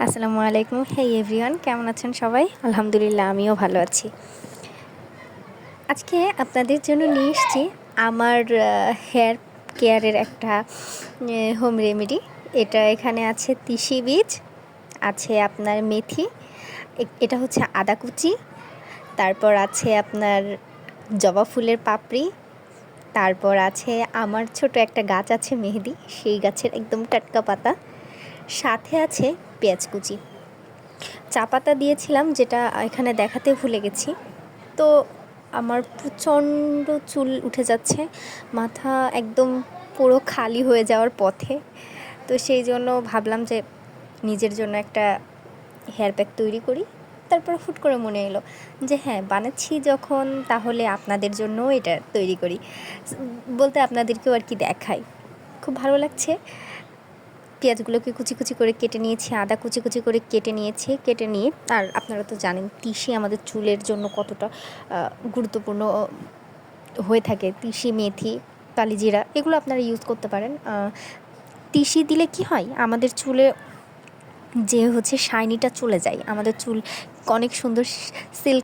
আসসালামু আলাইকুম। হেই এভরিওয়ান, কেমন আছেন সবাই? আলহামদুলিল্লাহ, আমিও ভালো আছি। আজকে আপনাদের জন্য নিয়ে এসেছি আমার হেয়ার কেয়ারের একটা হোম রেমেডি। এখানে আছে তিসি বীজ, আছে আপনার মেথি, এটা হচ্ছে আদা কুচি, তারপর আছে আপনার জবা ফুলের পাপড়ি, তারপর আছে আমার ছোট একটা গাছ আছে মেহেদি, সেই গাছের একদম টাটকা পাতা, সাথে আছে পেঁয়াজ কুচি। চা পাতা দিয়েছিলাম, যেটা এখানে দেখাতে ভুলে গেছি। তো আমার প্রচণ্ড চুল উঠে যাচ্ছে, মাথা একদম পুরো খালি হয়ে যাওয়ার পথে। তো সেই জন্য ভাবলাম যে নিজের জন্য একটা হেয়ার প্যাক তৈরি করি। তারপর হুট করে মনে এলো যে হ্যাঁ, বানাচ্ছি যখন, তাহলে আপনাদের জন্যও এটা তৈরি করি, বলতে আপনাদেরকেও আর কি দেখাই। খুব ভালো লাগছে। পেঁয়াজগুলোকে কুচি কুচি করে কেটে নিয়েছি, আদা কুচি কুচি করে কেটে নিয়ে, আর আপনারা তো জানেন তিসি আমাদের চুলের জন্য কতটা গুরুত্বপূর্ণ হয়ে থাকে। তিসি, মেথি, কালিজিরা এগুলো আপনারা ইউজ করতে পারেন। তিসি দিলে কি হয়, আমাদের চুলে যে হচ্ছে শাইনিটা চলে যায়, আমাদের চুল অনেক সুন্দর সিল্ক